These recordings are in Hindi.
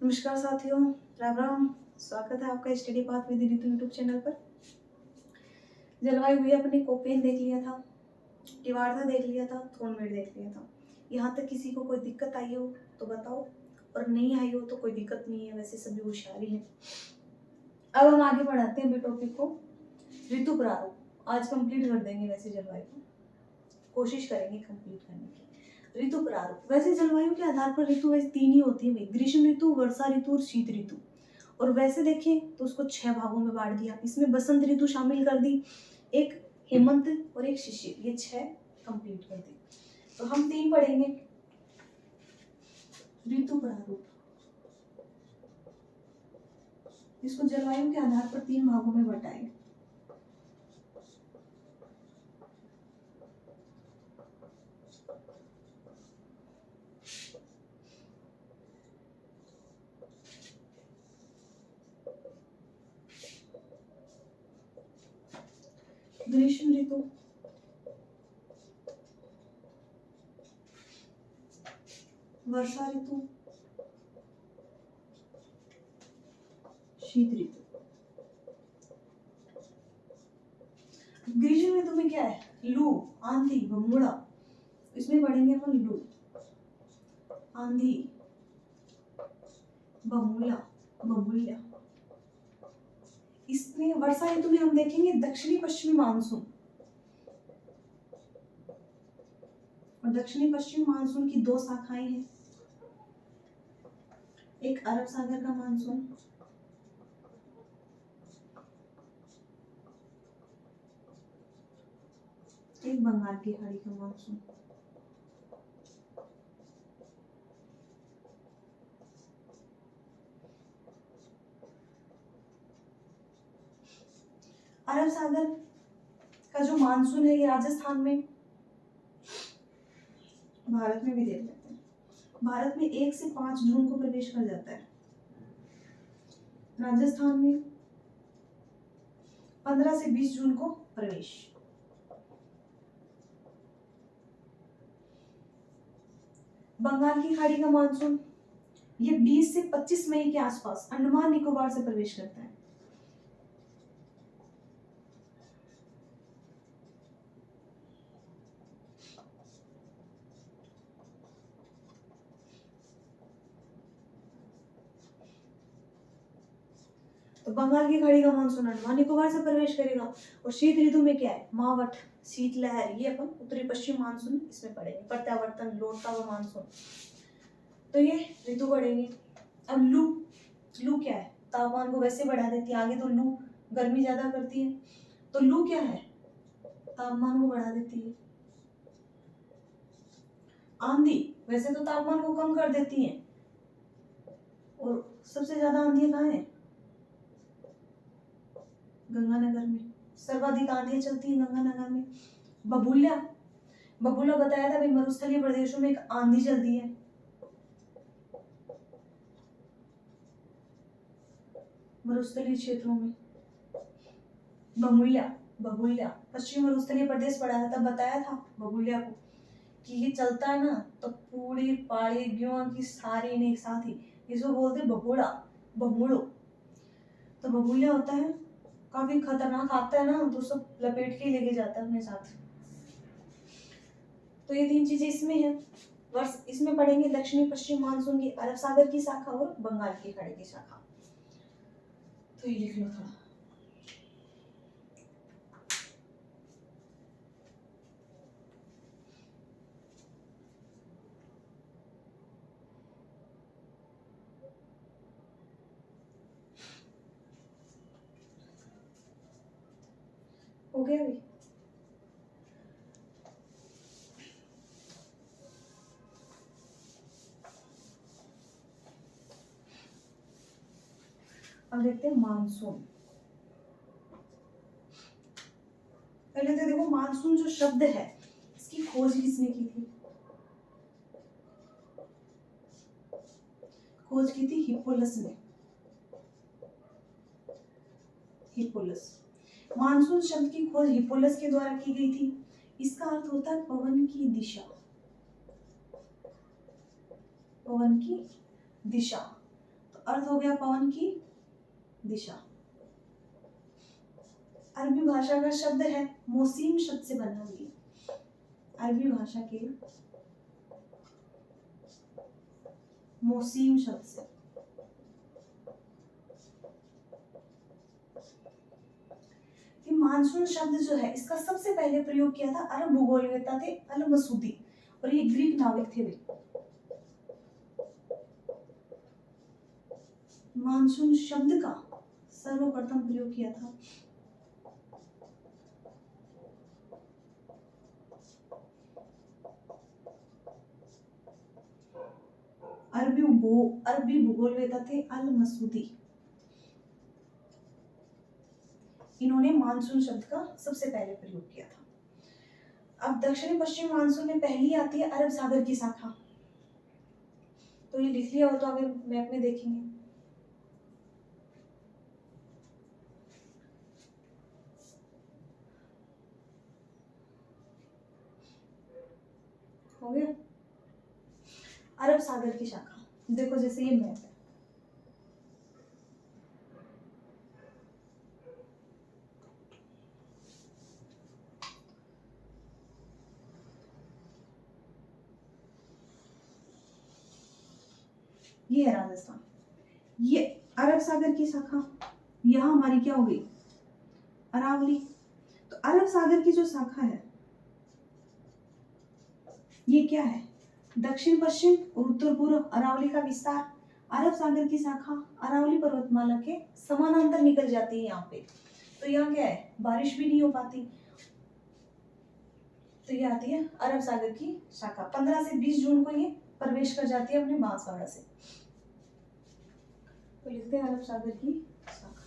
नमस्कार साथियों, राम राम। स्वागत है आपका study path with Ritu YouTube channel पर। जलवायु भी अपने कोपेन देख लिया था, टिवार्था देख लिया था, थोनमेड देख लिया था। यहाँ तक किसी को कोई दिक्कत आई हो तो बताओ, और नहीं आई हो तो कोई दिक्कत नहीं है, वैसे सभी होशियारी है। अब हम आगे बढ़ाते हैं टॉपिक को। ऋतु प्रारूप आज कंप्लीट कर देंगे, वैसे जलवायु को कोशिश करेंगे कंप्लीट करने की। ऋतु प्रारूप, वैसे जलवायु के आधार पर ऋतु वैसे तीन ही होती है भाई, ग्रीष्म ऋतु, वर्षा ऋतु और शीत ऋतु। और वैसे देखें तो उसको 6 भागों में बांट दिया, इसमें बसंत ऋतु शामिल कर दी, एक हेमंत और एक शिशिर, ये 6 कंप्लीट कर दी। तो हम 3 पढ़ेंगे। ऋतु प्रारूप, इसको जलवायु के आधार पर 3 भागों में बटाए। ग्रीष्म ऋतु, वर्षा ऋतु, शीत ऋतु। ग्रीष्म ऋतु में क्या है? लू, आंधी, भमूड़ा। इसमें पढ़ेंगे अपन लू, आंधी, बमूला, बबूला। इसमें वर्षा ऋतु में हम देखेंगे दक्षिणी पश्चिमी मानसून, और दक्षिणी पश्चिमी मानसून की 2 शाखाएं हैं, एक अरब सागर का मानसून, एक बंगाल की खाड़ी का मानसून। अरब सागर का जो मानसून है ये राजस्थान में, भारत में भी देख लेते हैं। भारत में 1 से 5 जून को प्रवेश कर जाता है, राजस्थान में 15 से 20 जून को प्रवेश। बंगाल की खाड़ी का मानसून ये 20 से 25 मई के आसपास अंडमान निकोबार से प्रवेश करता है। तो बंगाल की खाड़ी का मानसून अंडमान निकोबार से प्रवेश करेगा। और शीत ऋतु में क्या है? मावठ, शीतलहर, ये अपन उत्तरी पश्चिम मानसून इसमें पढ़ेंगे। प्रत्यावर्तन, लौटता हुआ मानसून, तो ये ऋतु पढ़ेंगे। अब लू, लू क्या है? तापमान को वैसे बढ़ा देती है, आगे तो लू गर्मी ज्यादा करती है, तो लू क्या है? तापमान को बढ़ा देती है। आंधी वैसे तो तापमान को कम कर देती है, और सबसे ज्यादा आंधी कहाँ है? गंगानगर में, सर्वाधिक आंधियां चलती है गंगानगर में। बबूला, बबूला बताया था भाई, मरुस्थलीय प्रदेशों में एक आंधी चलती है। मरुस्थलीय क्षेत्रों में बबूला, बबूला पश्चिमी मरुस्थलीय प्रदेश पढ़ा था, तब बताया था बबूला को कि ये चलता है ना तो पूरी पहाड़ी गेहूं की सारी ने एक साथ ही, इसको बोलते बबूड़ा, बबूड़ो। तो बबूला होता है, काफी खतरनाक आता है ना, तो सब लपेट के लेके जाता है अपने साथ। तो ये 3 चीजें इसमें है। वर्ष इसमें पढ़ेंगे दक्षिणी पश्चिम मानसून की, अरब सागर की शाखा और बंगाल की खाड़ी की शाखा। तो ये लिख लो थोड़ा। हो गया अभी? अब देखते हैं मानसून। पहले तो देखो मानसून जो शब्द है इसकी खोज किसने की थी? खोज की थी हिप्पोलस ने, हिप्पोलस। मानसून शब्द की खोज हिप्पोलस के द्वारा की गई थी। इसका अर्थ होता है पवन की दिशा, पवन की दिशा। तो अर्थ हो गया पवन की दिशा। अरबी भाषा का शब्द है मोसीम शब्द से बना हुई है। अरबी भाषा के मोसीम शब्द से। ये मानसून शब्द जो है इसका सबसे पहले प्रयोग किया था अरब भूगोलवेत्ता थे अल मसूदी, और ये ग्रीक नाविक थे वे। मानसून शब्द का सर्वप्रथम प्रयोग किया था अरबी भूगोलवेत्ता थे अल मसूदी। इन्होंने मानसून शब्द का सबसे पहले प्रयोग किया था। अब दक्षिणी पश्चिम मानसून में पहली आती है अरब सागर की शाखा। तो ये लिख लिया हो तो आगे मैप में देखेंगे। हो गया अरब सागर की शाखा। देखो जैसे ये मैप है, ये है राजस्थान, ये अरब सागर की शाखा। यहाँ हमारी क्या हो गई अरावली। तो अरब सागर की जो शाखा है ये क्या है दक्षिण पश्चिम और उत्तर पूर्व अरावली का विस्तार। अरब सागर की शाखा अरावली पर्वतमाला के समानांतर निकल जाती है यहाँ पे। तो यहाँ क्या है बारिश भी नहीं हो पाती। तो ये आती है अरब सागर की शाखा। 15 से 20 जून को ये प्रवेश कर जाती है अपने बांसवाड़ा से। तो लिखते हैं अरब सागर की शाखा।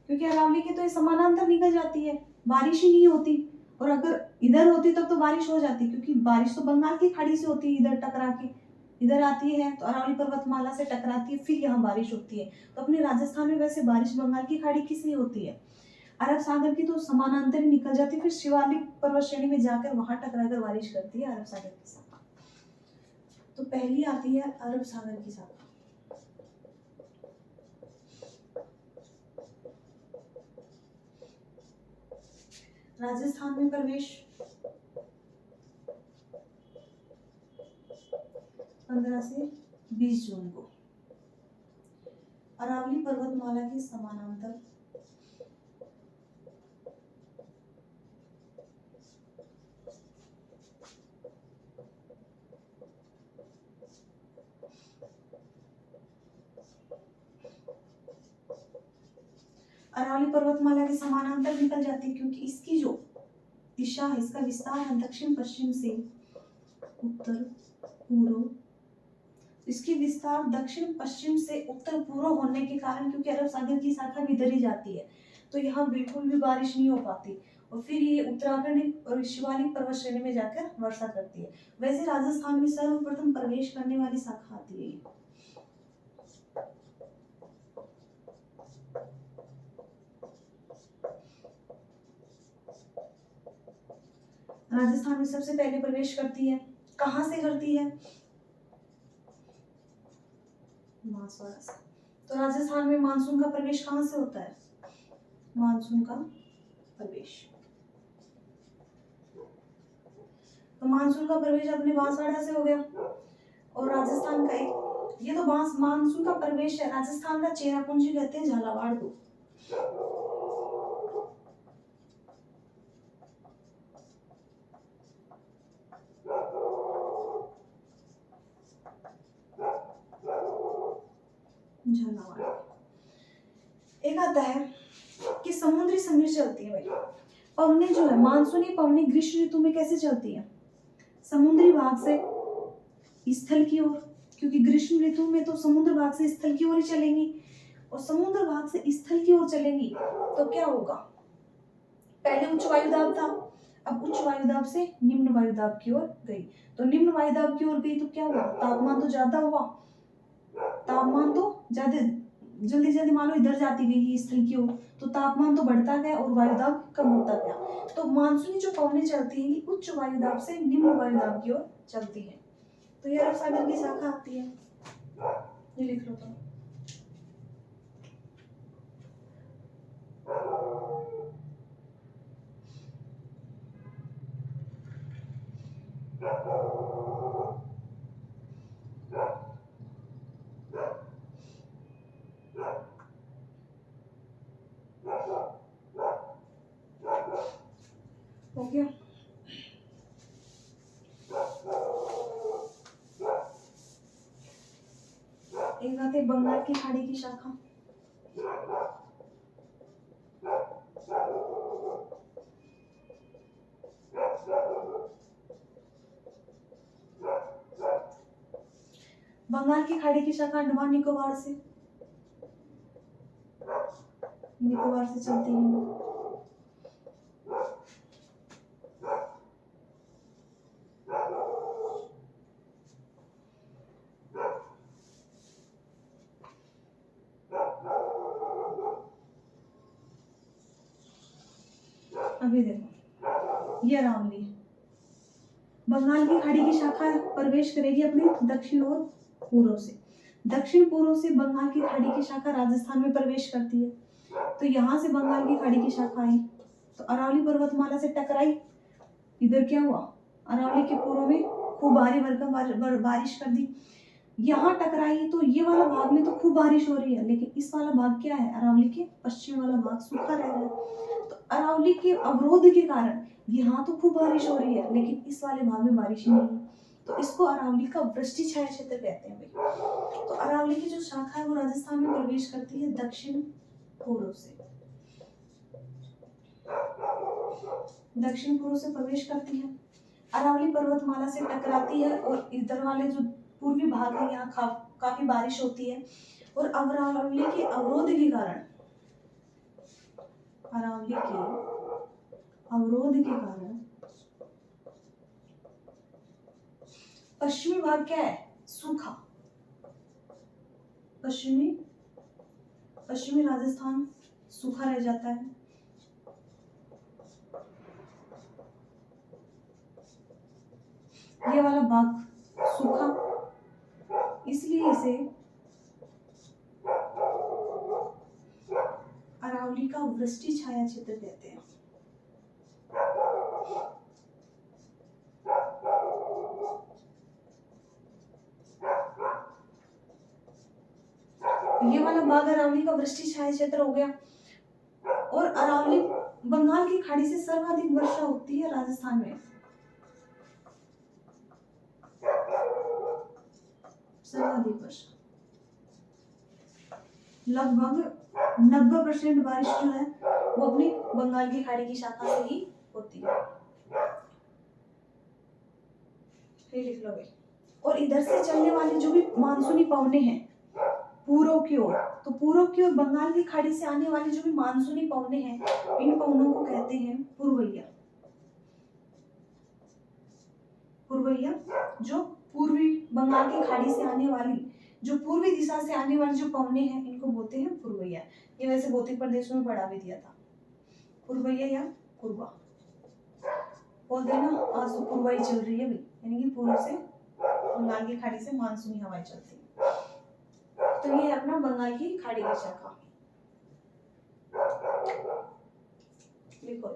क्योंकि अरावली के तो ये समानांतर निकल जाती है, बारिश ही नहीं होती। और अगर इधर होती तब तो बारिश हो जाती, क्योंकि बारिश तो बंगाल की खाड़ी से होती है, इधर टकरा के इधर आती है तो अरावली पर्वतमाला से टकराती है, फिर यहाँ बारिश होती है। तो अपने राजस्थान में वैसे बारिश बंगाल की खाड़ी की से होती है, अरब सागर की तो समानांतर ही निकल जाती है, फिर शिवालिक पर्वत श्रेणी में जाकर वहां टकरा कर बारिश करती है अरब सागर की शाखा। तो पहली आती है अरब सागर की शाखा। राजस्थान में प्रवेश 15 से 20 जून को अरावली पर्वतमाला के समानांतर अरावली पर्वतमाला के समानांतर निकल जाती है, क्योंकि इसकी जो दिशा है, इसका विस्तार है दक्षिण पश्चिम से उत्तर पूर्व। इसकी विस्तार दक्षिण पश्चिम से उत्तर पूर्व होने के कारण, क्योंकि अरब सागर की शाखा भी इधर ही जाती है, तो यहाँ बिल्कुल भी बारिश नहीं हो पाती, और फिर ये उत्तराखंड और शिवालिक पर्वत श्रेणी में जाकर वर्षा करती है। वैसे राजस्थान में सर्वप्रथम प्रवेश करने वाली शाखा आती है। राजस्थान में सबसे पहले प्रवेश करती है, कहां से करती है बांसवाड़ा से। तो राजस्थान में मानसून का प्रवेश कहां से होता है मानसून का प्रवेश। तो मानसून का प्रवेश अपने बांसवाड़ा से हो गया। और राजस्थान का एक ये तो मानसून का प्रवेश है। राजस्थान का चेरापूंजी कहते हैं झालावाड़ को। झालावाड़ एक आता है कि समुद्री समीर चलती है भाई। पवने जो है मानसूनी पवने ग्रीष्म ऋतु में कैसे चलती है समुद्री भाग से स्थल की ओर, क्योंकि ग्रीष्म ऋतु में तो समुद्र भाग से स्थल की ओर ही चलेंगी, और समुद्र भाग से स्थल की ओर चलेंगी तो क्या होगा पहले उच्च वायुदाब था, अब उच्च वायुदाब से निम्न वायुदाब की ओर गई। तो निम्न वायुदाब की ओर गई तो क्या हुआ तापमान तो ज्यादा हुआ, तापमान तो ज्यादा जल्दी जल्दी मान लो इधर जाती गई इस तरह की ओर, तो तापमान तो बढ़ता गया और वायुदाब कम होता गया। तो मानसूनी जो पवनें चलती हैं ये उच्च वायुदाब से निम्न वायुदाब की ओर चलती हैं। तो ये अरब सागर की शाखा आती है, ये लिख लो तो। हो गया। एक आती है बंगाल की खाड़ी की शाखा। बंगाल की खाड़ी की शाखा अंडमान निकोबार से चलती है। अभी देखो ये अरावली, बंगाल की खाड़ी की शाखा प्रवेश करेगी अपने दक्षिण और पूर्व से। दक्षिण पूर्व से बंगाल की खाड़ी की शाखा राजस्थान में प्रवेश करती है। तो यहाँ से बंगाल की खाड़ी की शाखा आई तो अरावली पर्वतमाला से टकराई। इधर क्या हुआ, अरावली के पूर्व में खूब भारी भरकम बारिश कर दी। यहाँ टकराई तो ये वाला भाग में तो खूब बारिश हो रही है, लेकिन इस वाला भाग क्या है, अरावली के पश्चिम वाला भाग सूखा रह रहा है। तो अरावली के अवरोध के कारण यहाँ तो खूब बारिश हो रही है, लेकिन इस वाले भाग में बारिश ही नहीं है। तो इसको अरावली का वृष्टि छाया क्षेत्र कहते हैं भाई। तो अरावली की जो शाखा है वो राजस्थान में प्रवेश करती है दक्षिण पूर्व से। दक्षिण पूर्व से प्रवेश करती है, अरावली पर्वतमाला से टकराती है और इधर वाले जो पूर्वी भाग है यहाँ काफी बारिश होती है। और अरावली के अवरोध के कारण, अरावली के अवरोध के कारण पश्चिमी भाग क्या है, सूखा। पश्चिमी राजस्थान सूखा रह जाता है। ये वाला भाग सूखा, इसलिए इसे अरावली का वृष्टि छाया क्षेत्र कहते हैं। ये वाला भाग अरावली का वृष्टि छाया क्षेत्र हो गया। और अरावली बंगाल की खाड़ी से सर्वाधिक वर्षा होती है राजस्थान में, सर्वाधिक वर्षा, लगभग 90% बारिश जो है वो अपनी बंगाल की खाड़ी की शाखा से ही होती है। ये लिख लो भाई। और इधर से चलने वाली जो भी मानसूनी पवनें हैं पूर्व की ओर, तो पूर्व की ओर बंगाल की खाड़ी से आने वाली जो भी मानसूनी पवनें हैं इन पवनों को कहते हैं पूर्वैया। पूर्वैया जो पूर्वी बंगाल की खाड़ी से आने वाली, जो पूर्वी दिशा से आने वाली जो पवनें हैं इनको बोलते हैं पूर्वैया। ये वैसे भौतिक प्रदेशों में पढ़ा भी दिया था, पूर्वैया या पूर्वा बोल देना। आज तो पूर्वाई चल रही है भाई, यानी कि पूर्व से बंगाल की खाड़ी से मानसूनी हवाएं चलती है। तो ये है अपना बंगाल की खाड़ी की शाखा। लिखो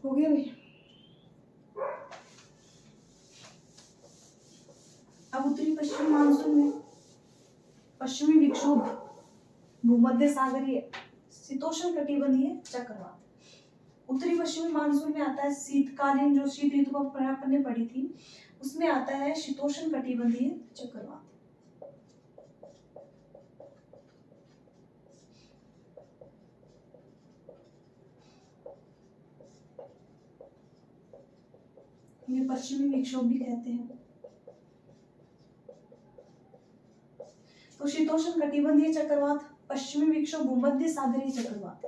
हो गया भाई। अब उत्तरी पश्चिमी मानसून में पश्चिमी विक्षोभ, भूमध्य सागरीय, शीतोष्ण कटिबंधीय चक्रवात। उत्तरी पश्चिमी मानसून में आता है शीतकालीन, जो शीत ऋतु अपन ने पढ़ी थी उसमें आता है शीतोष्ण कटिबंधीय चक्रवात। ये पश्चिमी विक्षोभ भी कहते हैं। तो शीतोष्ण कटिबंधीय चक्रवात, पश्चिमी विक्षोभ, भूमध्य सागरीय चक्रवात।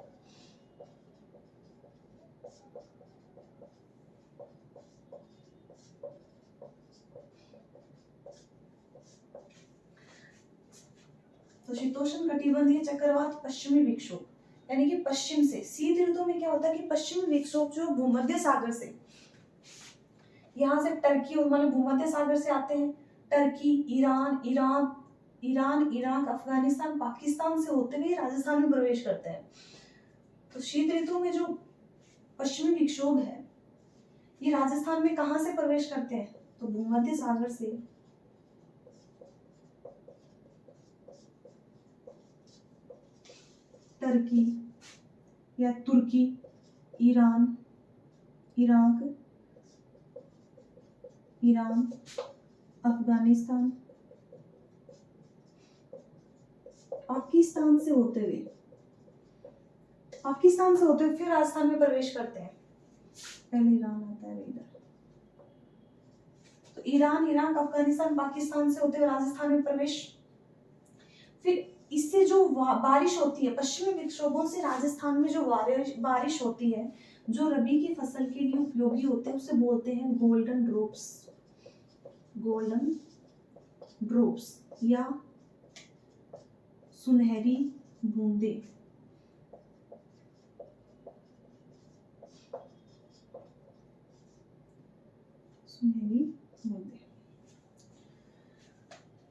तो शीतोष्ण कटिबंधीय चक्रवात पश्चिमी विक्षोभ, यानी कि पश्चिम से, शीत ऋतु में क्या होता है कि पश्चिमी विक्षोभ जो भूमध्य सागर से, यहाँ से टर्की मतलब भूमध्य सागर से आते हैं, Turkey, Iran, Iraq, Afghanistan, Pakistan से होते हुए राजस्थान में प्रवेश करते हैं। तो शीत ऋतु में जो पश्चिमी विक्षोभ है ये राजस्थान में कहां से प्रवेश करते हैं, तो भूमध्य सागर से टर्की या तुर्की, Iran, Iraq, Iran, Afghanistan, Pakistan से होते हुए फिर राजस्थान में प्रवेश करते हैं। पहले ईरान आता है इधर, तो ईरान, इराक, अफगानिस्तान, पाकिस्तान से होते हुए राजस्थान में प्रवेश। फिर इससे जो बारिश होती है, पश्चिमी विक्षोभों से राजस्थान में जो बारिश होती है, जो रबी की फसल के लिए उपयोगी होते हैं, उसे बोलते हैं गोल्डन ड्रॉप्स या सुनहरी बूंदे।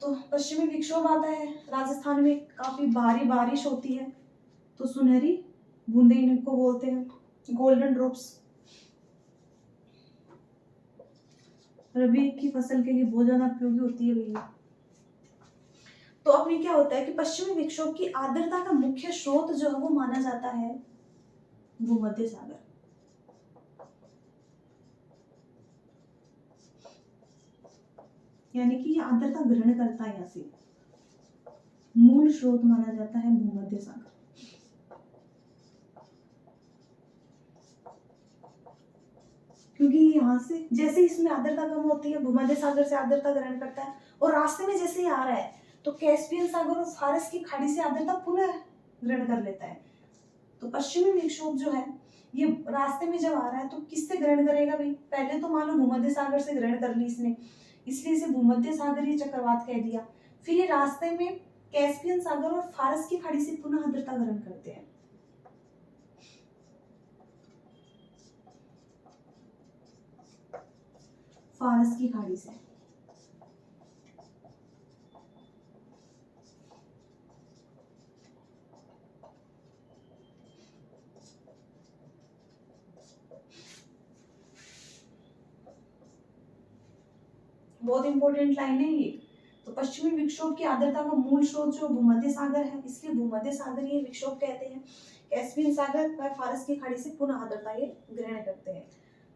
तो पश्चिमी विक्षोभ आता है, राजस्थान में काफी भारी बारिश होती है, तो सुनहरी बूंदे इनको बोलते हैं गोल्डन ड्रॉप्स। रबी की फसल के लिए बहुत ज्यादा उपयोगी होती है भैया। तो अब क्या होता है कि पश्चिमी विक्षोभ की आर्द्रता का मुख्य स्रोत जो है वो माना जाता है भूमध्य सागर। यानी कि ये आर्द्रता ग्रहण करता है, यहाँ से मूल स्रोत माना जाता है भूमध्य सागर। क्योंकि यहाँ से जैसे इसमें आर्द्रता कम होती है, भूमध्य सागर से आर्द्रता ग्रहण करता है, और रास्ते में जैसे ही आ रहा है तो कैस्पियन सागर और फारस की खाड़ी से आर्द्रता पुनः ग्रहण कर लेता है। तो पश्चिमी विक्षोभ जो है ये रास्ते में जब आ रहा है तो किससे ग्रहण करेगा भाई, पहले तो मान लो भूमध्य सागर से ग्रहण कर ली इसने, इसलिए इसे भूमध्य सागरीय चक्रवात कह दिया। फिर ये रास्ते में कैस्पियन सागर और फारस की खाड़ी से पुनः आर्द्रता ग्रहण करते हैं। फारस की खाड़ी से बहुत इंपॉर्टेंट लाइन है ये। तो पश्चिमी विक्षोभ की आर्द्रता का मूल स्रोत जो भूमध्य सागर है, इसलिए भूमध्य सागरीय विक्षोभ कहते हैं। कैस्पियन सागर व फारस की खाड़ी से पुनः आर्द्रता ये ग्रहण करते हैं।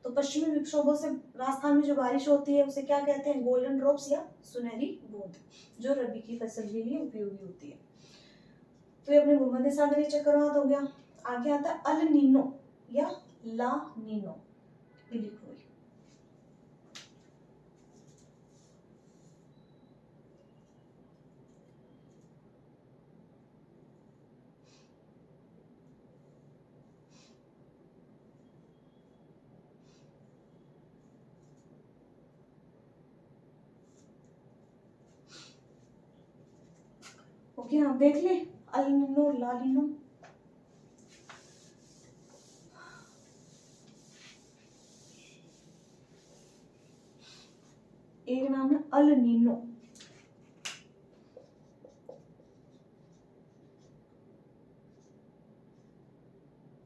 तो पश्चिमी विक्षोभों से राजस्थान में जो बारिश होती है उसे क्या कहते हैं, गोल्डन ड्रॉप्स या सुनहरी बूंद, जो रबी की फसल के लिए उपयोगी होती है। तो ये अपने भूमध्य सागरीय चक्रवात हो गया। आगे आता है अल नीनो या ला नीनो, ये लिखो। ओके, आप देख ले अल नीनो, ला नीनो। एक नाम है अल नीनो,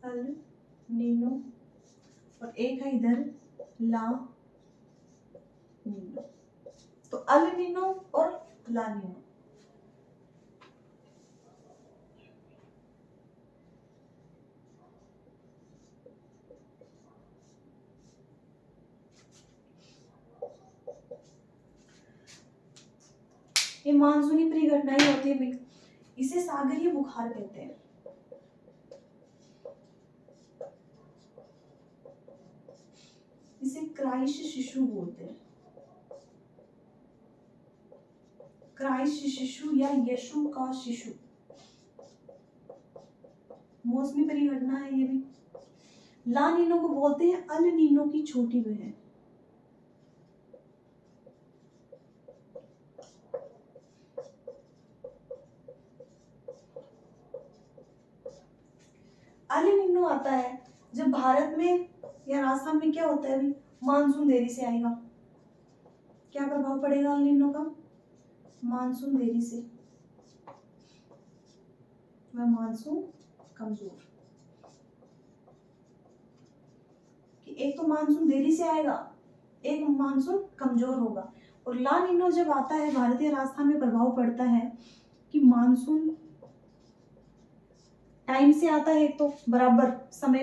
अल नीनो, और एक है इधर ला नीनो। तो अल नीनो और ला नीनो, ये मानसूनी परिघटनाएं होती है, इसे सागरीय बुखार कहते हैं। इसे क्राइस्ट शिशु बोलते हैं, क्राइस्ट शिशु या यीशु का शिशु। मौसमी परिघटना है ये भी। ला नीनो को बोलते हैं अल नीनो की छोटी बहन। निन्नो आता है जब भारत में या राजस्थान में क्या होता है अभी, मानसून देरी से आएगा। क्या प्रभाव पड़ेगा अल निन्नो का? मानसून देरी से, वह मानसून कमजोर। कि एक तो मानसून देरी से आएगा, एक मानसून कमजोर होगा। और ला निनो जब आता है भारतीय राजस्थान में प्रभाव पड़ता है कि मानसून टाइम से आता है, एक तो बराबर समय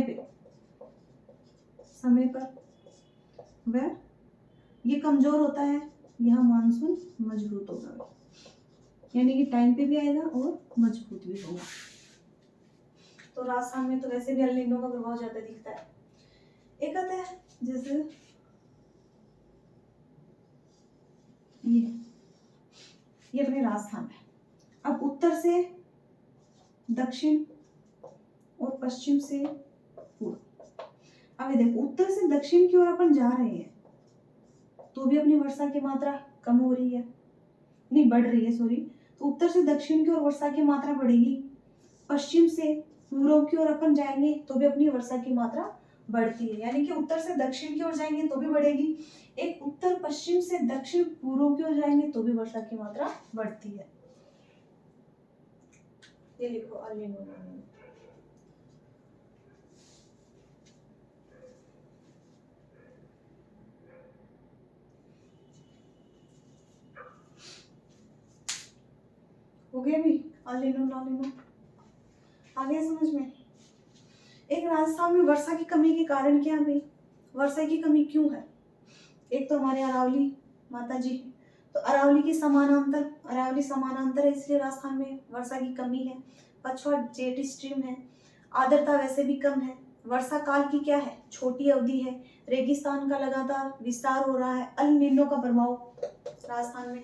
पर वह ये कमजोर होता है, यह मानसून मजबूत होगा, यानी कि टाइम पे भी आएगा और मजबूत भी होगा। तो राजस्थान में तो वैसे भी अल निनो का प्रभाव ज्यादा दिखता है। एक आता है जैसे ये अपने राजस्थान है। अब उत्तर से दक्षिण और पश्चिम से पूर्व। अब ये देखो, उत्तर से दक्षिण की ओर अपन जा रहे हैं तो भी अपनी वर्षा की मात्रा कम हो रही है, नहीं बढ़ रही है, सॉरी। तो उत्तर से दक्षिण की ओर वर्षा की मात्रा बढ़ेगी, पश्चिम से पूर्व की ओर अपन जाएंगे तो भी अपनी वर्षा की मात्रा बढ़ती है, यानी कि उत्तर से दक्षिण की ओर जाएंगे तो भी बढ़ेगी, एक उत्तर पश्चिम से दक्षिण पूर्व की ओर जाएंगे तो भी वर्षा की मात्रा बढ़ती है। ये लिखो अल निनो। हो गया भी अल निनो ला निनो, आ गया समझ में? एक राजस्थान में वर्षा की कमी के कारण क्या है? वर्षा की कमी क्यों है? एक तो हमारे अरावली माता जी, तो अरावली समानांतर है, इसलिए राजस्थान में वर्षा की कमी है। पछुआ जेट स्ट्रीम है, आर्द्रता वैसे भी कम है, वर्षा काल की क्या है, छोटी अवधि है, रेगिस्तान का लगातार विस्तार हो रहा है। अल निनो का प्रभाव राजस्थान में,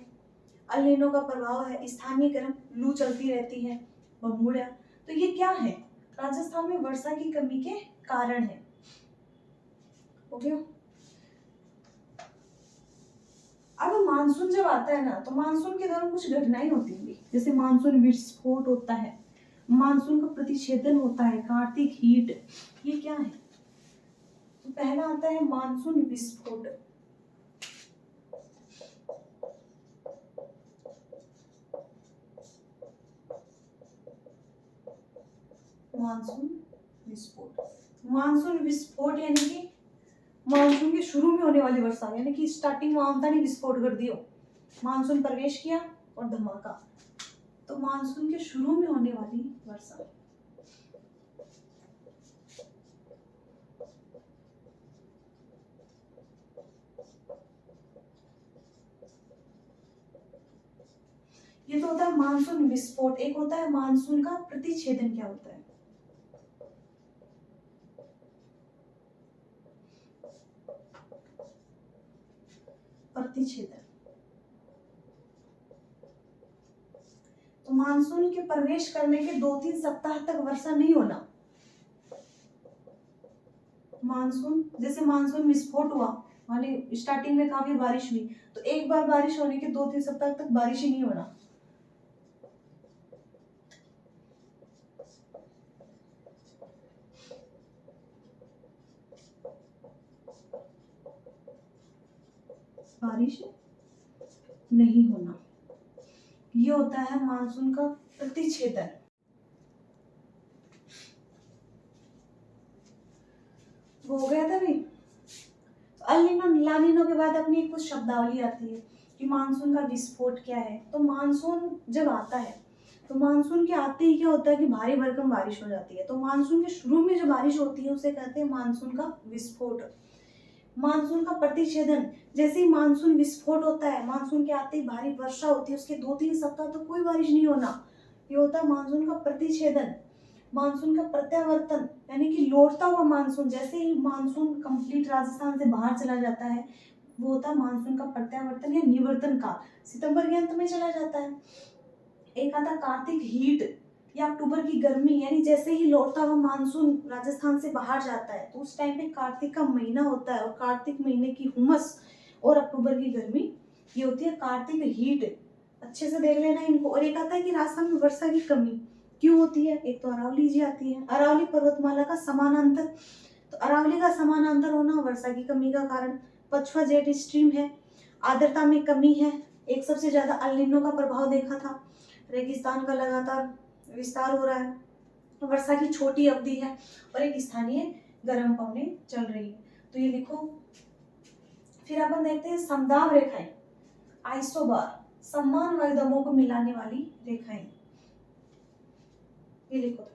अल निनो का प्रभाव है स्थानीय गर्म लू चलती रहती है, बमूड़ा। तो ये क्या है? राजस्थान में वर्षा की कमी के कारण है। हो गया। अब मानसून जब आता है ना, तो मानसून के दौरान कुछ घटनाएं होती हैं, जैसे मानसून विस्फोट होता है, मानसून का प्रतिच्छेदन होता है, कार्तिक हीट। ये क्या है? तो पहला आता है मानसून विस्फोट। मानसून विस्फोट यानी कि मानसून के शुरू में होने वाली वर्षा, यानी कि स्टार्टिंग में आमता ने विस्फोट कर दियो, मानसून प्रवेश किया और धमाका। तो मानसून के शुरू में होने वाली वर्षा। ये तो होता है मानसून विस्फोट। एक होता है मानसून का प्रतिच्छेदन। क्या होता है? प्रतिच्छेदन। तो मानसून के प्रवेश करने के 2-3 सप्ताह तक वर्षा नहीं होना। मानसून, जैसे मानसून विस्फोट हुआ, माने स्टार्टिंग में काफी बारिश हुई, तो एक बार बारिश होने के 2-3 सप्ताह तक बारिश ही नहीं होना। बारिश नहीं होना, ये होता है मानसून का प्रतिच्छेदन। वो हो गया था भी। तो अल निनो ला निनो के बाद अपनी कुछ शब्दावली आती है कि मानसून का विस्फोट क्या है। तो मानसून जब आता है तो मानसून के आते ही क्या होता है कि भारी भरकम बारिश हो जाती है। तो मानसून के शुरू में जो बारिश होती है उसे कहते हैं मानसून का विस्फोट। मानसून का प्रतिच्छेदन, जैसे ही मानसून विस्फोट होता है, मानसून के आते ही भारी वर्षा होती है, उसके 2-3 सप्ताह तो कोई बारिश नहीं होना, ये होता है मानसून का प्रतिच्छेदन। मानसून का प्रत्यावर्तन, यानी कि लौटता हुआ मानसून, जैसे ही मानसून कंप्लीट राजस्थान से बाहर चला जाता है वो होता है मानसून का प्रत्यावर्तन या निवर्तन काल, सितंबर के अंत में चला जाता है। एक आता कार्तिक हीट या अक्टूबर की गर्मी, यानी जैसे ही लौटता हुआ मानसून राजस्थान से बाहर जाता है तो उस टाइम पे कार्तिक का महीना होता है और कार्तिक महीने की हुमस और अक्टूबर की गर्मी, ये होती है कार्तिक हीट। अच्छे से देख लेना इनको। और एक आता है कि राजस्थान में वर्षा की कमी, क्यों होती है? एक तो अरावली जी आती है, अरावली पर्वतमाला का समानांतर, तो अरावली का समानांतर होना वर्षा की कमी का कारण, पछुआ जेट स्ट्रीम है, आर्द्रता में कमी है, एक सबसे ज्यादा अल नीनो का प्रभाव देखा था, रेगिस्तान का लगातार विस्तार हो रहा है, वर्षा की छोटी अवधि है और एक स्थानीय गर्म पवनें चल रही है। तो ये लिखो। फिर अपन देखते हैं समदाब रेखाएं, आइसोबार, समान वायुदाबों को मिलाने वाली रेखाएं, ये लिखो थोड़ा।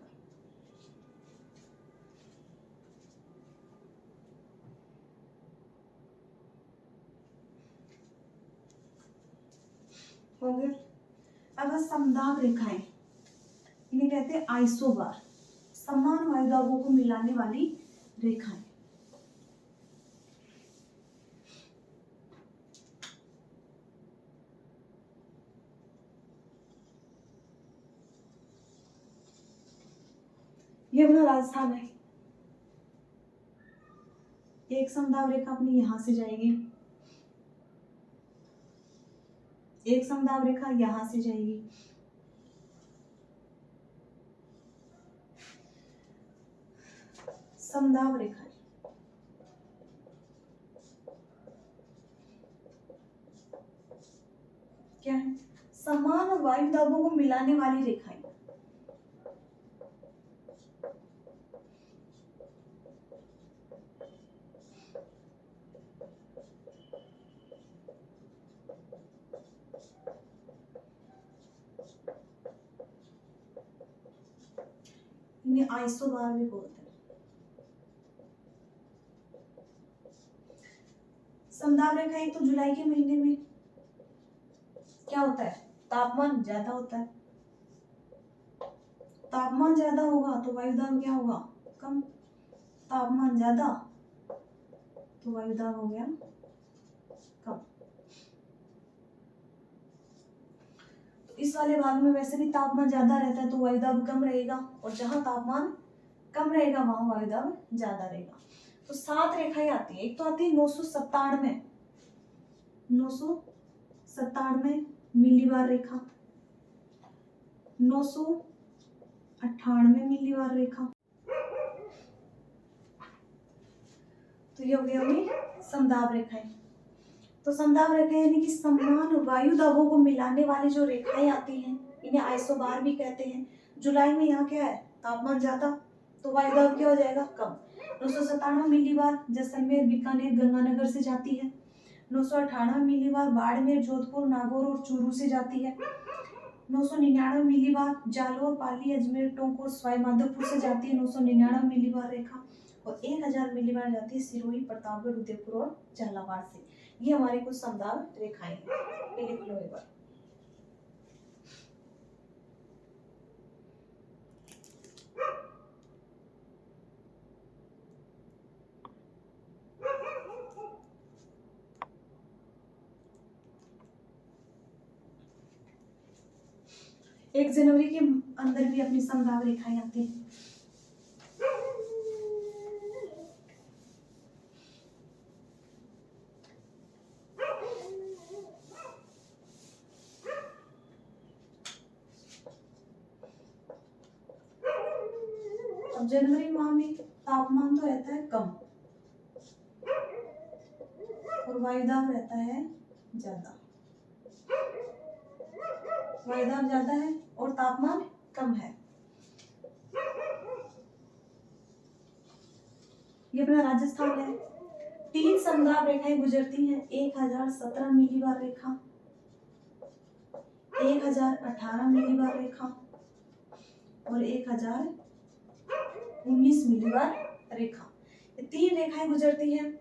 हो गया। अब समदाब रेखाएं, इन्हें कहते हैं आइसोबार, समान वायुदाबों को मिलाने वाली रेखाएं। ये अपना राजस्थान है, एक समदाब रेखा अपनी यहां से जाएगी, एक समदाब रेखा यहां से जाएगी, समदाब रेखा क्या है? समान वायुदाबों को मिलाने वाली रेखाएं। इन्हें आइसोबार भी बोलते हैं। समदाब रेखा एक तो जुलाई के महीने में क्या होता है? तापमान ज्यादा होता है, तापमान ज्यादा होगा तो वायुदाब क्या होगा? कम। तापमान ज्यादा तो वायुदाब हो गया कम। तो इस वाले भाग में वैसे भी तापमान ज्यादा रहता है तो वायुदाब कम रहेगा, और जहां तापमान कम रहेगा वहां वायुदाब ज्यादा रहेगा। तो 7 रेखाएं आती है। एक तो आती है 997 मिलीबार रेखा, 998 मिलीबार रेखा। तो ये हो गया हमें समदाब रेखाएं। तो समदाब रेखाएं यानी कि समान वायुदाबों को मिलाने वाली जो रेखाएं आती हैं, इन्हें आइसोबार भी कहते हैं। जुलाई में यहाँ क्या है? तापमान ज्यादा, तो वायुदाब क्या हो जाएगा? कम। 997 मिलीबार जैसलमेर, बीकानेर, गंगानगर से जाती है। 998 मिलीबार बाड़मेर, जोधपुर, नागौर और चूरू से जाती है। 999 मिलीबार जालोर, पाली, अजमेर, टोंक और सवाई माधोपुर से जाती है 999 मिलीबार रेखा, और 1000 मिलीबार जाती है सिरोही, प्रतापगढ़, उदयपुर और झालावाड़ से। ये हमारी कुछ समदाब रेखाएं हैं, ये लिख लो एक बार। एक जनवरी के अंदर भी अपनी समदाब रेखाएं आती हैं। अब जनवरी माह में तापमान तो रहता है कम और वायुदाब रहता है ज्यादा। वायुदाब ज्यादा है और तापमान कम है। ये अपना राजस्थान है। 3 समदाब रेखाएं गुजरती हैं। 1017 मिलीबार रेखा, 1018 मिलीबार रेखा और 1019 मिलीबार रेखा। ये 3 रेखाएं गुजरती हैं।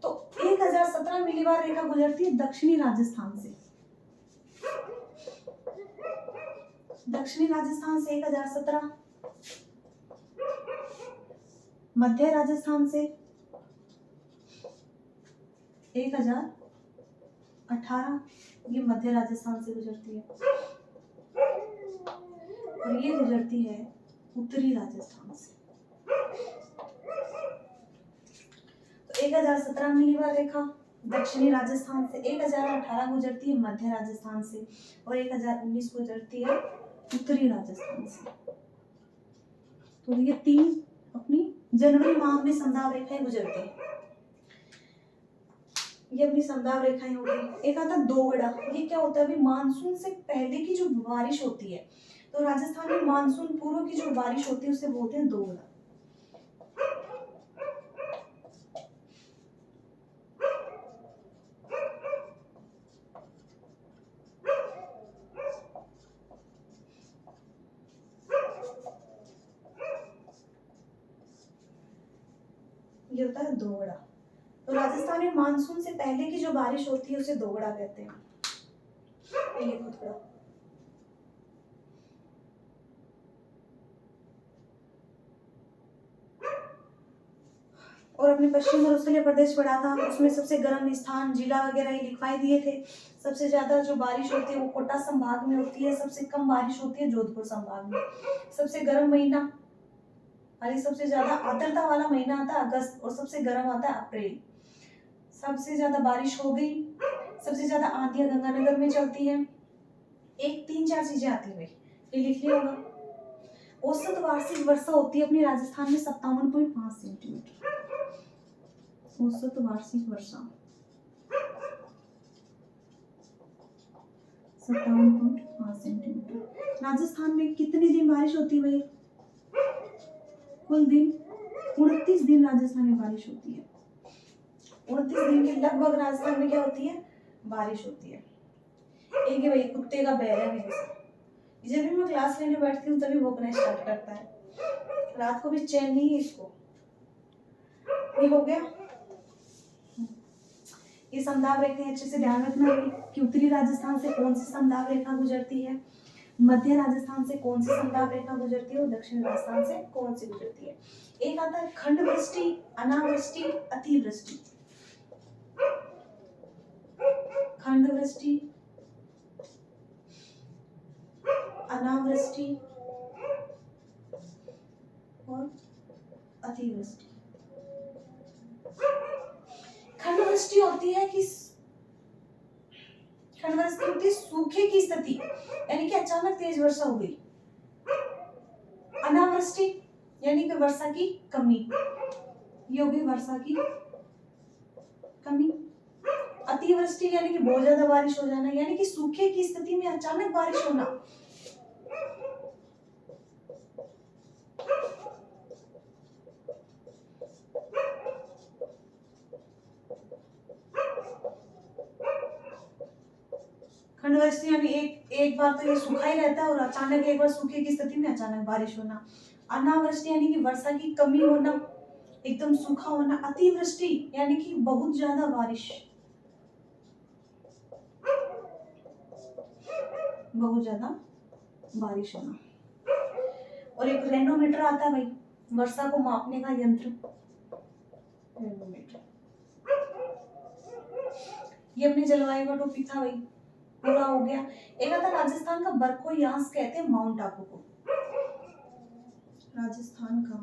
तो 1017 मिलीबार रेखा गुजरती है दक्षिणी राजस्थान से। दक्षिणी राजस्थान से 1017, मध्य राजस्थान से 1018, ये मध्य राजस्थान से गुजरती है, और ये गुजरती है उत्तरी राजस्थान से। तो 1017 मिलीबार रेखा दक्षिणी राजस्थान से, 1018 गुजरती है मध्य राजस्थान से, और 1019 गुजरती है उत्तरी राजस्थान से। तो ये 3 अपनी जनवरी माह में समदाब रेखाएं गुजरती हैं। ये अपनी समदाब रेखाएं हो गई। एक आता दोगड़ा, ये क्या होता है? अभी मानसून से पहले की जो बारिश होती है, तो राजस्थान में मानसून पूर्व की जो बारिश होती है उसे बोलते हैं दोगड़ा। ये होता है दोगड़ा। तो राजस्थान में मानसून से पहले की जो बारिश होती है उसे दोगड़ा कहते हैं। ये खुदगड़ा। और अपने पश्चिम और उत्तरी प्रदेश पड़ा था, उसमें सबसे गर्म स्थान जिला वगैरह ये लिखवाई दिए थे। सबसे ज्यादा जो बारिश होती है वो कोटा संभाग में होती है, सबसे कम बारिश होती है जोधपुर संभाग में। सबसे गर्म महीना, सबसे ज्यादा आर्द्रता वाला महीना आता है अगस्त, और सबसे गर्म आता है अप्रैल। सबसे ज्यादा बारिश हो गई, सबसे ज्यादा आंधियां गंगानगर में चलती है। 1 3 4 चीजें आती है भाई, ये लिख लिया होगा। औसत वार्षिक वर्षा होती है अपने राजस्थान में 57.5 सेंटीमीटर। औसत वार्षिक वर्षा 57.5 सेंटीमीटर। राजस्थान में कितने दिन बारिश होती है भाई? कुल दिन 29 दिन राजस्थान में बारिश होती है। 29 दिन के लगभग राजस्थान में क्या होती है? बारिश होती है। एक ही भाई कुत्ते का बैल है मेरे से, जब भी मैं क्लास लेने बैठती हूँ तभी भौंकना स्टार्ट करता है। रात को भी चैन नहीं है इसको। ये हो गया। ये समदाब रेखाएं अच्छे से ध्यान रखना कि उत्तरी राजस्थान से कौन सी समदाब रेखा गुजरती है, मध्य राजस्थान से कौन सी समदाब रेखा गुजरती है, और दक्षिण राजस्थान से कौन सी गुजरती है। एक आता है खंड वृष्टि, अनावृष्टि, अतिवृष्टि। खंड वृष्टि, अनावृष्टि और अतिवृष्टि। खंड वृष्टि होती है कि खंड वृष्टि होती है सूखे की स्थिति, यानी कि अचानक तेज वर्षा हो गई। अनावृष्टि यानी कि वर्षा की कमी, ये हो गई वर्षा की कमी। अतिवृष्टि यानी कि बहुत ज्यादा बारिश हो जाना, यानी कि सूखे की स्थिति में अचानक बारिश होना। खंड वृष्टि यानी एक बार तो ये सूखा ही रहता है और अचानक एक बार सूखे की स्थिति में अचानक बारिश होना। अनावृष्टि यानी कि वर्षा की कमी होना, एकदम सूखा होना। अतिवृष्टि यानी कि बहुत ज्यादा बारिश, बहुत ज्यादा बारिश होना। और एक रेनोमीटर आता है भाई, वर्षा को मापने का यंत्र, रेनोमीटर। ये अपने जलवायु का टॉपिक था भाई, पूरा हो गया। एक आता राजस्थान का बरखोयांश कहते हैं माउंट आबू को। राजस्थान का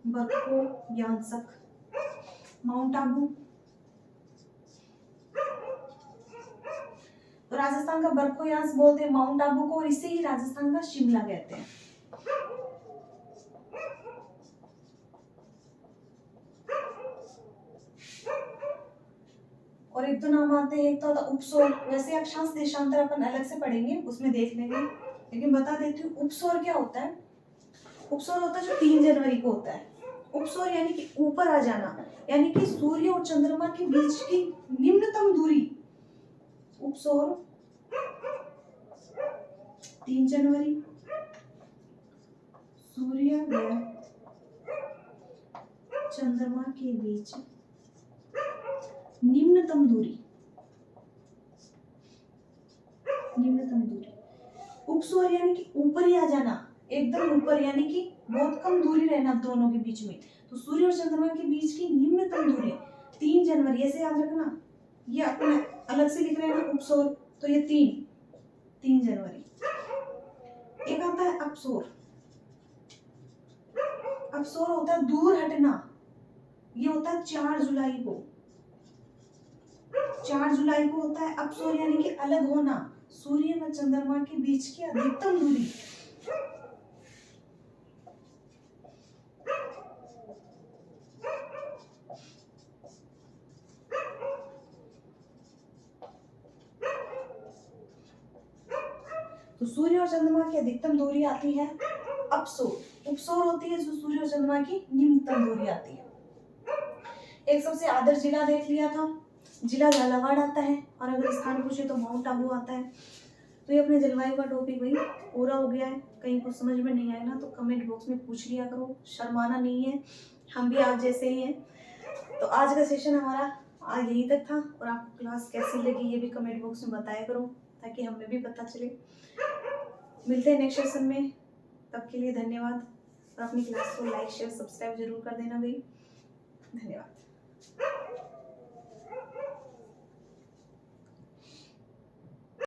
बरखोयांशक माउंट आबू। तो राजस्थान का बरखोयांश बोलते हैं माउंट आबू को, और इसे ही राजस्थान का शिमला कहते हैं। और एक दो नाम आते हैं, एक तो उपसौर। वैसे अक्षांश देशांतर अपन अलग से पढ़ेंगे, उसमें देख लेंगे, लेकिन बता देती हूँ उपसौर क्या होता है। उपसौर होता है जो 3 जनवरी को होता है। उपसौर यानी कि ऊपर आ जाना, यानी कि सूर्य और चंद्रमा के बीच की निम्नतम दूरी। उपसौर 3 जनवरी, सूर्य व चंद्रमा के बीच निम्नतम दूरी, निम्नतम दूरी। उपसौर यानी कि ऊपर ही आ जाना, एकदम ऊपर, यानी कि बहुत कम दूरी रहना दोनों के बीच में। तो सूर्य और चंद्रमा के बीच की निम्नतम दूरी 3 जनवरी, ऐसे याद रखना। ये अपने अलग से लिख रहे हैं ना उपसौर, तो ये 3 जनवरी। एक आता है अपसौर। अपसौर होता है दूर हटना, ये होता है 4 जुलाई को। 4 जुलाई को होता है अपसौर, यानी कि अलग होना। सूर्य व चंद्रमा के बीच की अधिकतम दूरी। तो सूर्य और चंद्रमा की अधिकतम दूरी आती है अपसोर। उपसोर होती है जो सूर्य और चंद्रमा की निम्नतम दूरी आती है। एक सबसे आदर जिला देख लिया था, जिला झालावाड़ आता है, और अगर स्थान पूछे तो माउंट आबू आता है। तो ये अपने जलवायु का टॉपिक भाई पूरा हो गया है। कहीं कुछ समझ में नहीं आया ना तो कमेंट बॉक्स में पूछ लिया करो, शर्माना नहीं है, हम भी आप जैसे ही हैं। तो आज का सेशन हमारा आज यहीं तक था, और आपको क्लास कैसी लगी ये भी कमेंट बॉक्स में बताया करो ताकि हमें भी पता चले। मिलते हैं नेक्स्ट सेशन में, तब के लिए धन्यवाद। और अपनी क्लास को लाइक शेयर सब्सक्राइब जरूर कर देना भाई। धन्यवाद।